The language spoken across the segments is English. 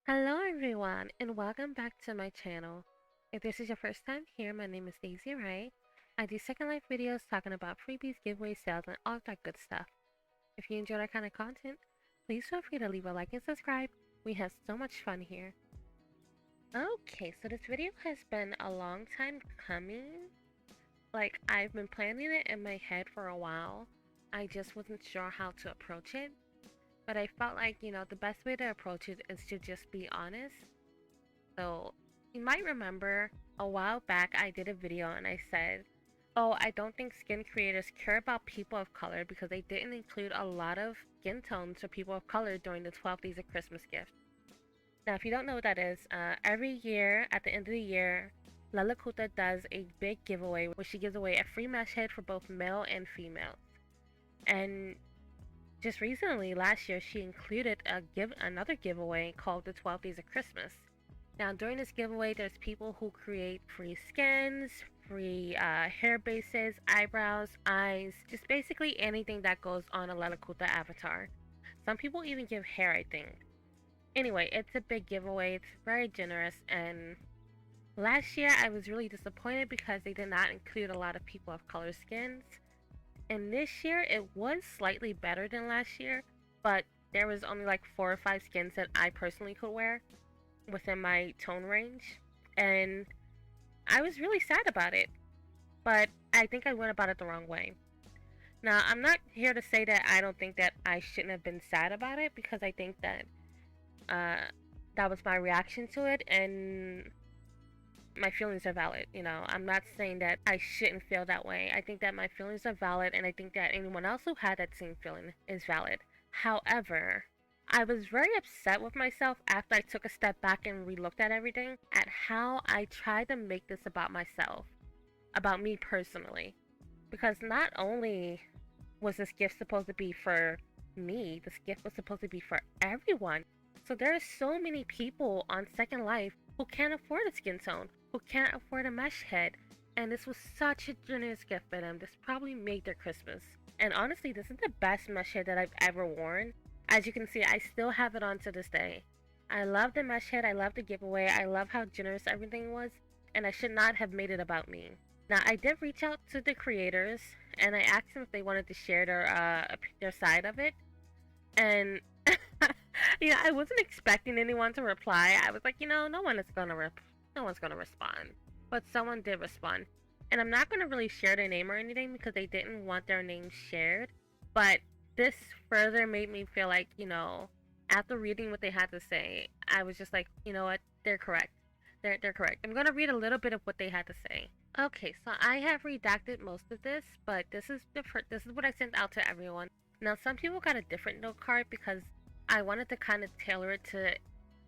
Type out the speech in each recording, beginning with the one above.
Hello everyone and welcome back to my channel. If this is your first time here, my name is iDaisyRay. I do Second Life videos talking about freebies, giveaways, sales, and all that good stuff. If you enjoy that kind of content, please feel free to leave a like and subscribe. We have so much fun here. Okay, so this video has been a long time coming. Like, I've been planning it in my head for a while. I just wasn't sure how to approach it. But I felt like, the best way to approach it is to just be honest. So, you might remember a while back I did a video and I said, oh, I don't think skin creators care about people of color because they didn't include a lot of skin tones for people of color during the 12 Days of Christmas gift. Now, if you don't know what that is, every year at the end of the year, lelutka does a big giveaway where she gives away a free mesh head for both male and female. And just recently, last year, she included another giveaway called the 12 Days of Christmas. Now, during this giveaway, there's people who create free skins, free hair bases, eyebrows, eyes, just basically anything that goes on a lelutka avatar. Some people even give hair, I think. Anyway, it's a big giveaway. It's very generous, and last year I was really disappointed because they did not include a lot of people of color skins. And this year it was slightly better than last year, but there was only like 4 or 5 skins that I personally could wear within my tone range, and I was really sad about it. But I think I went about it the wrong way. Now, I'm not here to say that I don't think that I shouldn't have been sad about it, because I think that that was my reaction to it, and my feelings are valid. I'm not saying that I shouldn't feel that way. I think that my feelings are valid, and I think that anyone else who had that same feeling is valid. However, I was very upset with myself after I took a step back and re-looked at everything, at how I tried to make this about myself, about me personally. Because not only was this gift supposed to be for me, this gift was supposed to be for everyone. So there are so many people on Second Life who can't afford a skin tone, who can't afford a mesh head, and this was such a generous gift for them. This probably made their Christmas. And honestly, this is the best mesh head that I've ever worn. As you can see, I still have it on to this day. I love the mesh head, I love the giveaway, I love how generous everything was, and I should not have made it about me. Now, I did reach out to the creators, and I asked them if they wanted to share their side of it, and I wasn't expecting anyone to reply. I was like, no one's gonna respond. But someone did respond, and I'm not gonna really share their name or anything because they didn't want their name shared. But this further made me feel like, after reading what they had to say, I was just like, you know what, they're correct. They're correct. I'm gonna read a little bit of what they had to say. Okay, so I have redacted most of this, but this is what I sent out to everyone. Now, some people got a different note card because I wanted to kind of tailor it to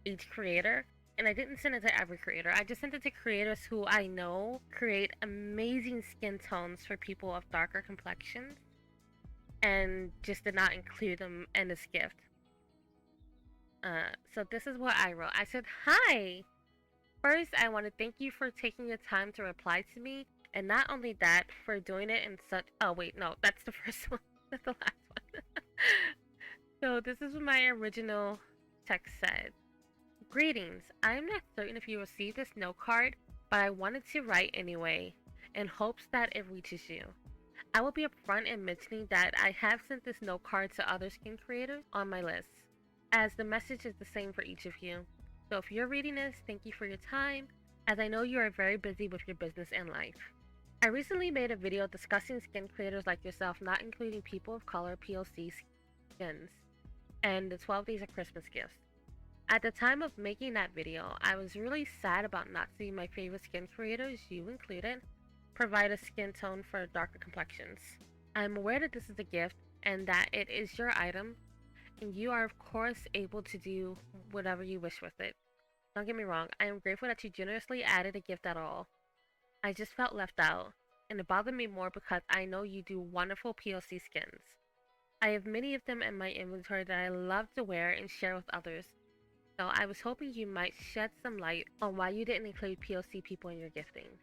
each creator, and I didn't send it to every creator. I just sent it to creators who I know create amazing skin tones for people of darker complexions, and just did not include them in this gift. So this is what I wrote. I said, "Hi! First, I want to thank you for taking your time to reply to me, and not only that, for doing it in such..." Oh wait, no, that's the first one. That's the last one. So this is what my original text said. "Greetings. I am not certain if you received this note card, but I wanted to write anyway, in hopes that it reaches you. I will be upfront in mentioning that I have sent this note card to other skin creators on my list, as the message is the same for each of you. So if you're reading this, thank you for your time, as I know you are very busy with your business and life. I recently made a video discussing skin creators like yourself not including people of color POC skins and the 12 Days of Christmas gifts. At the time of making that video, I was really sad about not seeing my favorite skin creators, you included, provide a skin tone for darker complexions. I'm aware that this is a gift and that it is your item, and you are of course able to do whatever you wish with it. Don't get me wrong, I am grateful that you generously added a gift at all. I just felt left out, and it bothered me more because I know you do wonderful POC skins. I have many of them in my inventory that I love to wear and share with others, so I was hoping you might shed some light on why you didn't include POC people in your gifting."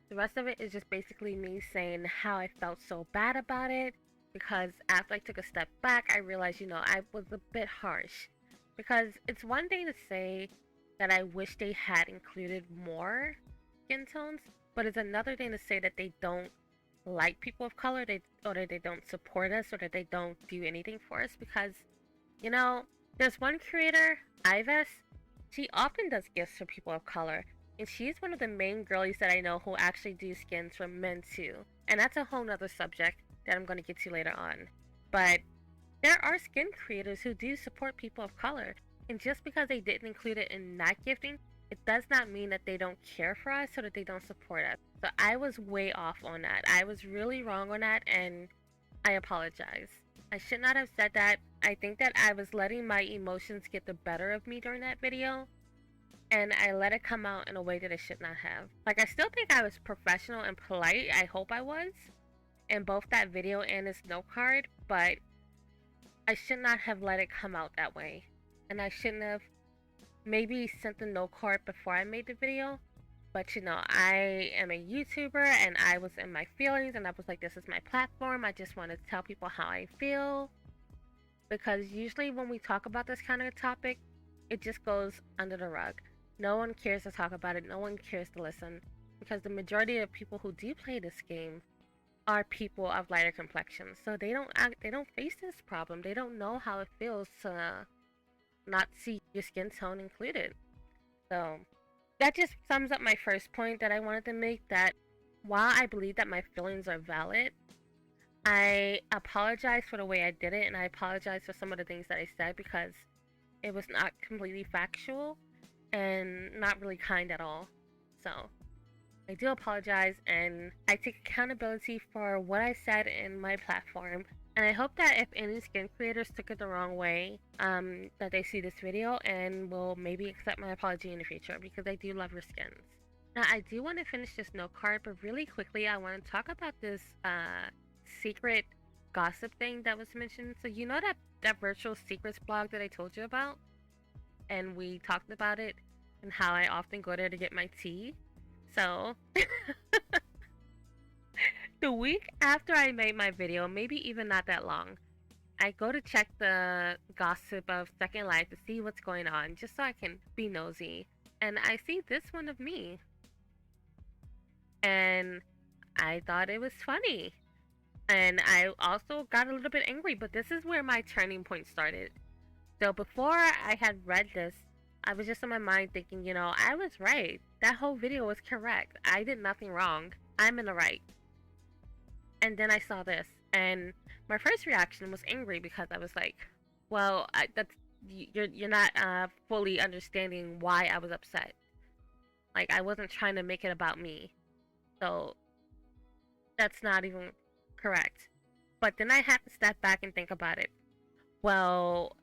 The rest of it is just basically me saying how I felt so bad about it, because after I took a step back, I realized, I was a bit harsh. Because it's one thing to say that I wish they had included more skin tones, but it's another thing to say that they don't like people of color, or that they don't support us, or that they don't do anything for us. Because, you know, there's one creator, Ives, she often does gifts for people of color, and she's one of the main girlies that I know who actually do skins for men too. And that's a whole nother subject that I'm going to get to later on. But there are skin creators who do support people of color, and just because they didn't include it in that gifting, it does not mean that they don't care for us or that they don't support us. So I was way off on that. I was really wrong on that, and I apologize. I should not have said that. I think that I was letting my emotions get the better of me during that video, and I let it come out in a way that I should not have. Like, I still think I was professional and polite. I hope I was in both that video and this note card, but I should not have let it come out that way. And I shouldn't have maybe sent the note card before I made the video. But you know, I am a YouTuber and I was in my feelings and I was like, this is my platform. I just want to tell people how I feel. Because usually when we talk about this kind of topic, it just goes under the rug. No one cares to talk about it. No one cares to listen. Because the majority of people who do play this game are people of lighter complexions, so they don't face this problem. They don't know how it feels to not see your skin tone included. So that just sums up my first point that I wanted to make, that while I believe that my feelings are valid, I apologize for the way I did it, and I apologize for some of the things that I said because it was not completely factual and not really kind at all. So I do apologize, and I take accountability for what I said in my platform. And I hope that if any skin creators took it the wrong way, that they see this video and will maybe accept my apology in the future, because I do love your skins. Now, I do want to finish this note card, but really quickly, I want to talk about this secret gossip thing that was mentioned. So you know that virtual secrets blog that I told you about? And we talked about it and how I often go there to get my tea. So, the week after I made my video, maybe even not that long, I go to check the gossip of Second Life to see what's going on, just so I can be nosy. And I see this one of me. And I thought it was funny. And I also got a little bit angry, but this is where my turning point started. So before I had read this, I was just in my mind thinking, you know, I was right. That whole video was correct. I did nothing wrong. I'm in the right. And then I saw this, and my first reaction was angry, because I was like, well, you're not fully understanding why I was upset. Like, I wasn't trying to make it about me. So that's not even correct. But then I had to step back and think about it. Well,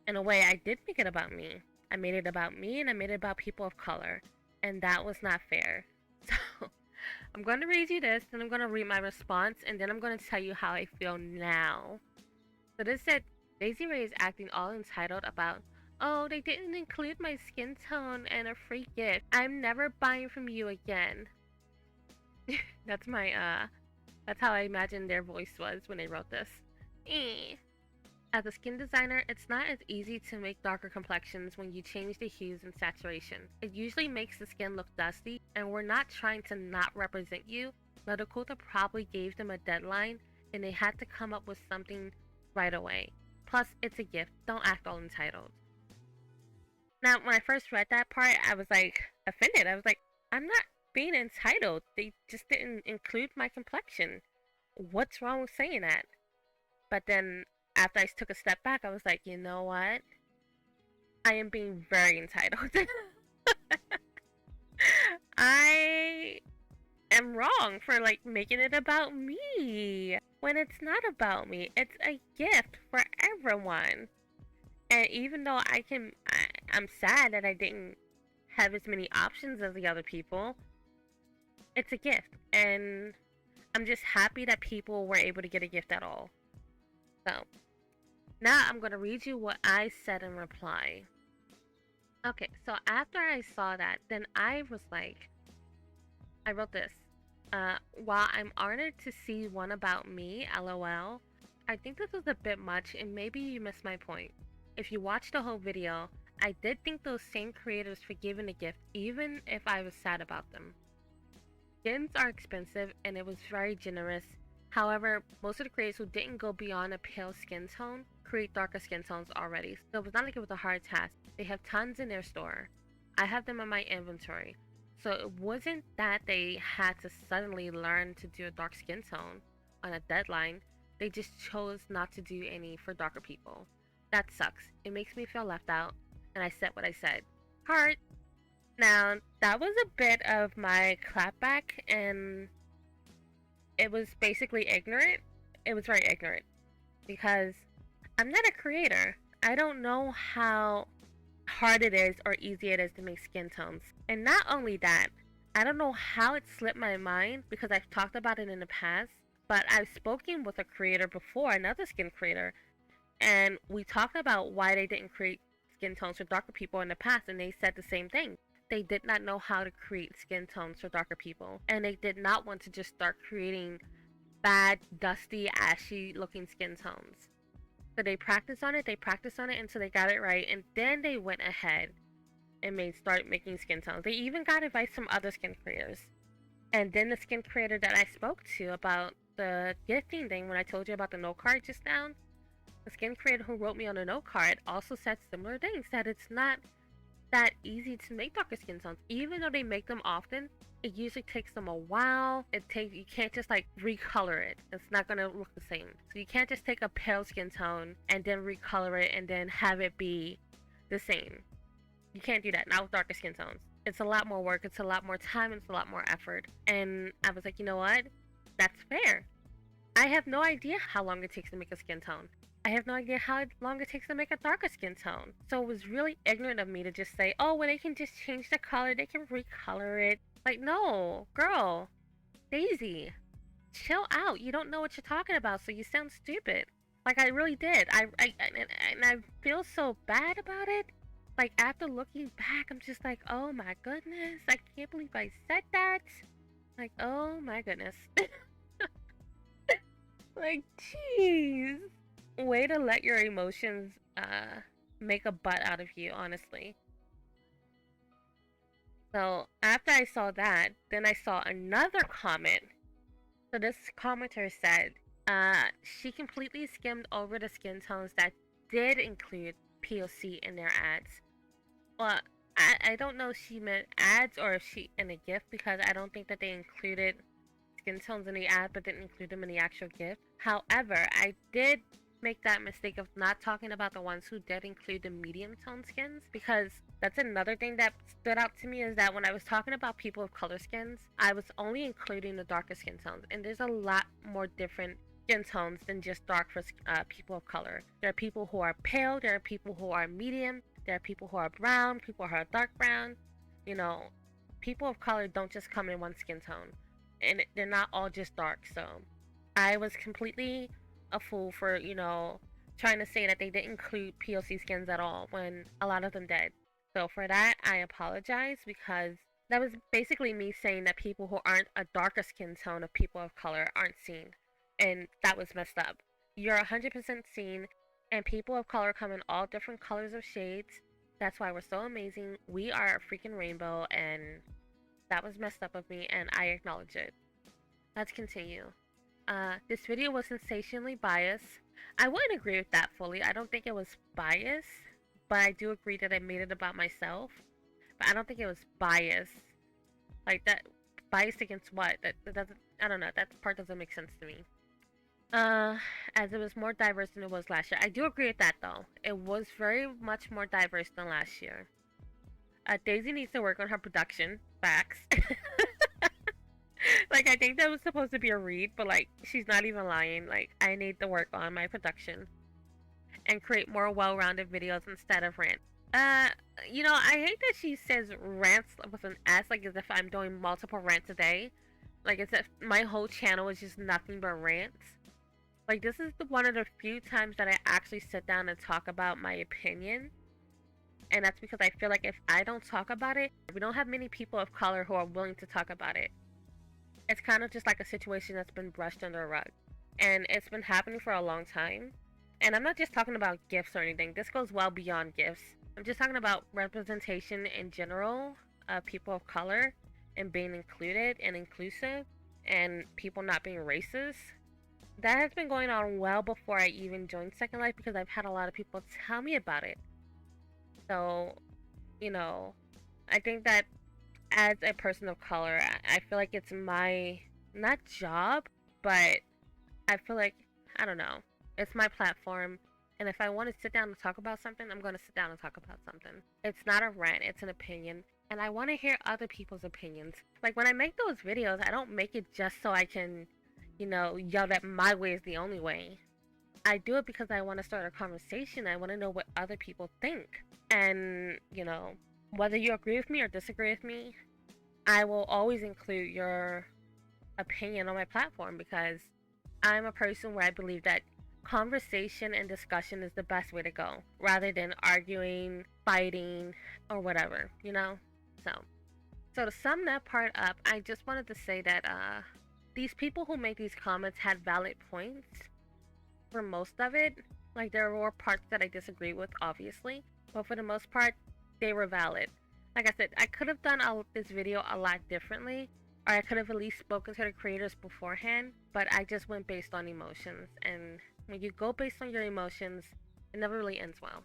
in a way, I did make it about me. I made it about me, and I made it about people of color, and that was not fair. So I'm going to read you this, and I'm going to read my response, and then I'm going to tell you how I feel now. So this said, iDaisyRay is acting all entitled about, oh, they didn't include my skin tone and a free gift. I'm never buying from you again. That's how I imagined their voice was when they wrote this. As a skin designer, it's not as easy to make darker complexions when you change the hues and saturation. It usually makes the skin look dusty, and we're not trying to not represent you. Lelutka probably gave them a deadline, and they had to come up with something right away. Plus, it's a gift. Don't act all entitled. Now, when I first read that part, I was like offended. I was like, I'm not being entitled. They just didn't include my complexion. What's wrong with saying that? But then after I took a step back, I was like, you know what? I am being very entitled. I am wrong for like making it about me when it's not about me. It's a gift for everyone. And even though I'm sad that I didn't have as many options as the other people, it's a gift. And I'm just happy that people were able to get a gift at all. So now I'm going to read you what I said in reply. Okay, so after I saw that, then I was like, I wrote this. While I'm honored to see one about me, lol, I think this was a bit much and maybe you missed my point. if you watch the whole video, I did thank those same creators for giving the gift, even if I was sad about them. Skins are expensive and it was very generous. However, most of the creators who didn't go beyond a pale skin tone create darker skin tones already, so it was not like it was a hard task. They have tons in their store. I have them in my inventory. So it wasn't that they had to suddenly learn to do a dark skin tone on a deadline. They just chose not to do any for darker people. That sucks. It makes me feel left out, and I said what I said. Heart. Now, that was a bit of my clapback, and it was basically ignorant. It was very ignorant because I'm not a creator. I don't know how hard it is or easy it is to make skin tones. And not only that, I don't know how it slipped my mind because I've talked about it in the past, but I've spoken with a creator before, another skin creator, and we talked about why they didn't create skin tones for darker people in the past, and they said the same thing. They did not know how to create skin tones for darker people, and they did not want to just start creating bad, dusty, ashy looking skin tones. So they practiced on it until they got it right, and then they went ahead and start making skin tones. They even got advice from other skin creators. And then the skin creator that I spoke to about the gifting thing, when I told you about the note card just now, the skin creator who wrote me on a note card also said similar things, that it's not that easy to make darker skin tones. Even though they make them often, it usually takes them a while. You can't just like recolor it. It's not gonna look the same. So you can't just take a pale skin tone and then recolor it and then have it be the same. You can't do that, not with darker skin tones. It's a lot more work, it's a lot more time, it's a lot more effort. And I was like, you know what? That's fair. I have no idea how long it takes to make a skin tone. I have no idea how long it takes to make a darker skin tone. So it was really ignorant of me to just say, oh, well, they can just change the color, they can recolor it. Like, no, girl, Daisy, chill out. You don't know what you're talking about, so you sound stupid. Like, I really did. And I feel so bad about it. Like, after looking back, I'm just like, oh my goodness, I can't believe I said that. Like, oh my goodness. Like, jeez. Way to let your emotions make a butt out of you, honestly. So after I saw that, then I saw another comment. So this commenter said, she completely skimmed over the skin tones that did include POC in their ads. Well, I don't know if she meant ads or if she in a gift, because I don't think that they included skin tones in the ad but didn't include them in the actual gift. However, I did make that mistake of not talking about the ones who did include the medium tone skins, because that's another thing that stood out to me, is that when I was talking about people of color skins, I was only including the darker skin tones, and there's a lot more different skin tones than just dark for people of color. There are people who are pale, there are people who are medium, there are people who are brown, people who are dark brown. You know, people of color don't just come in one skin tone, and they're not all just dark. So I was completely a fool for, you know, trying to say that they didn't include POC skins at all when a lot of them did. So for that, I apologize, because that was basically me saying that people who aren't a darker skin tone of people of color aren't seen. And that was messed up. You're 100% seen, and people of color come in all different colors of shades. That's why we're so amazing. We are a freaking rainbow, and that was messed up of me, and I acknowledge it. Let's continue. This video was sensationally biased. I wouldn't agree with that fully. I don't think it was biased, but I do agree that I made it about myself. But I don't think it was biased. Like, that, biased against what? That doesn't, I don't know, that part doesn't make sense to me. As it was more diverse than it was last year. I do agree with that, though. It was very much more diverse than last year. Daisy needs to work on her production. Facts. Like, I think that was supposed to be a read, but, like, she's not even lying. Like, I need to work on my production and create more well-rounded videos instead of rants. You know, I hate that she says rants with an S, like as if I'm doing multiple rants a day. Like, as if my whole channel is just nothing but rants. Like, this is one of the few times that I actually sit down and talk about my opinion. And that's because I feel like if I don't talk about it, we don't have many people of color who are willing to talk about it. It's kind of just like a situation that's been brushed under a rug. And it's been happening for a long time. And I'm not just talking about gifts or anything. This goes well beyond gifts. I'm just talking about representation in general of people of color and being included and inclusive and people not being racist. That has been going on well before I even joined Second Life because I've had a lot of people tell me about it. So, you know, I think that as a person of color, I feel like it's my, not job, but I feel like, I don't know, it's my platform. And if I want to sit down and talk about something, I'm going to sit down and talk about something. It's not a rant, it's an opinion. And I want to hear other people's opinions. Like when I make those videos, I don't make it just so I can, yell that my way is the only way. I do it because I want to start a conversation. I want to know what other people think. And, whether you agree with me or disagree with me, I will always include your opinion on my platform because I'm a person where I believe that conversation and discussion is the best way to go rather than arguing, fighting, or whatever, So to sum that part up, I just wanted to say that these people who make these comments had valid points for most of it. Like there were parts that I disagree with, obviously, but for the most part, they were valid. Like I said, I could have done this video a lot differently, or I could have at least spoken to the creators beforehand, but I just went based on emotions. And when you go based on your emotions, it never really ends well.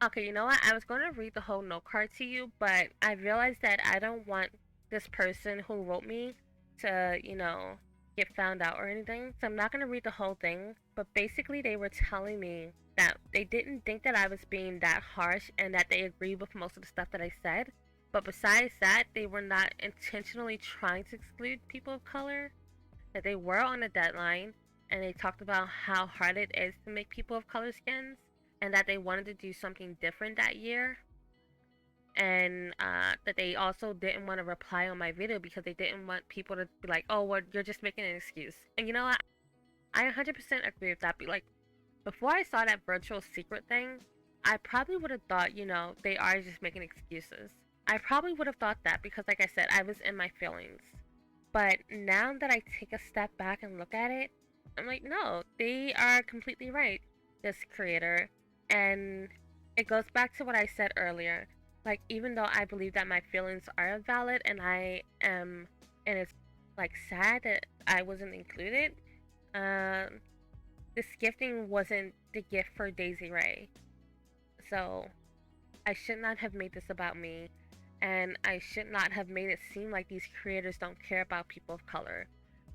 Okay, you know what? I was going to read the whole note card to you, but I realized that I don't want this person who wrote me to, get found out or anything. So I'm not going to read the whole thing, but basically they were telling me that they didn't think that I was being that harsh and that they agreed with most of the stuff that I said. But besides that, they were not intentionally trying to exclude people of color, that they were on a deadline, and they talked about how hard it is to make people of color skins, and that they wanted to do something different that year. And that they also didn't want to reply on my video because they didn't want people to be like, oh, well, you're just making an excuse. And you know what? I 100% agree with that. Like, before I saw that virtual secret thing, I probably would have thought, they are just making excuses. I probably would have thought that because, like I said, I was in my feelings. But now that I take a step back and look at it, I'm like, no, they are completely right, this creator. And it goes back to what I said earlier. Like, even though I believe that my feelings are valid and and it's like sad that I wasn't included, this gifting wasn't the gift for iDaisyRay. So I should not have made this about me, and I should not have made it seem like these creators don't care about people of color,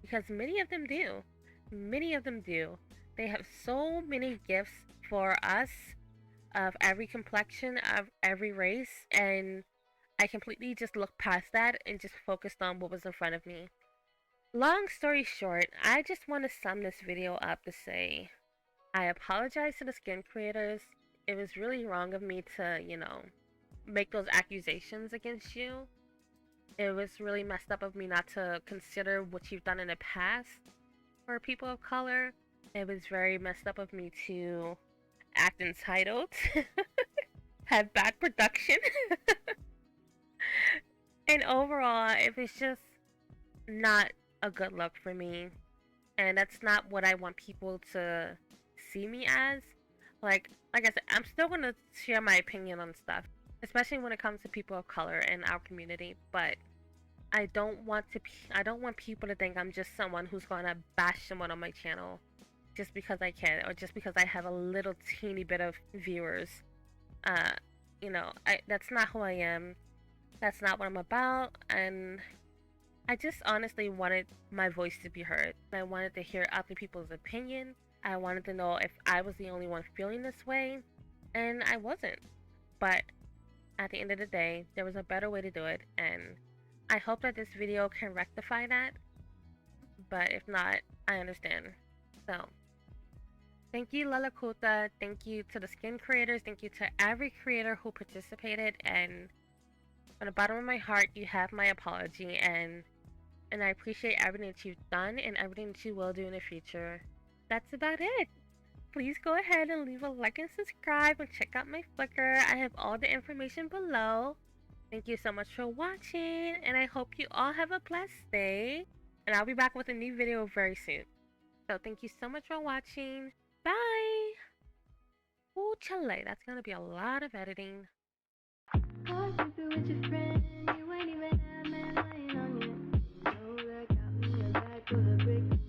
because many of them do. Many of them do. They have so many gifts for us of every complexion, of every race, and I completely just looked past that and just focused on what was in front of me. Long story short, I just want to sum this video up to say I apologize to the skin creators. It was really wrong of me to, make those accusations against you. It was really messed up of me not to consider what you've done in the past for people of color. It was very messed up of me to act entitled, have bad production, and overall, it was just not a good look for me. And that's not what I want people to see me as. Like I said, I'm still gonna share my opinion on stuff, especially when it comes to people of color in our community. But I don't want people to think I'm just someone who's gonna bash someone on my channel just because I can, or just because I have a little teeny bit of viewers. That's not who I am. That's not what I'm about, and I just honestly wanted my voice to be heard. I wanted to hear other people's opinion. I wanted to know if I was the only one feeling this way, and I wasn't. But at the end of the day, there was a better way to do it, and I hope that this video can rectify that. But if not, I understand. So, thank you, lelutka. Thank you to the skin creators. Thank you to every creator who participated. And from the bottom of my heart, you have my apology. And I appreciate everything that you've done and everything that you will do in the future. That's about it. Please go ahead and leave a like and subscribe and check out my Flickr. I have all the information below. Thank you so much for watching, and I hope you all have a blessed day. And I'll be back with a new video very soon. So thank you so much for watching. Bye! Ooh, chile. That's gonna be a lot of editing. Walking through with your friend, you ain't even had man lying on you. So that got me a bag full of bricks.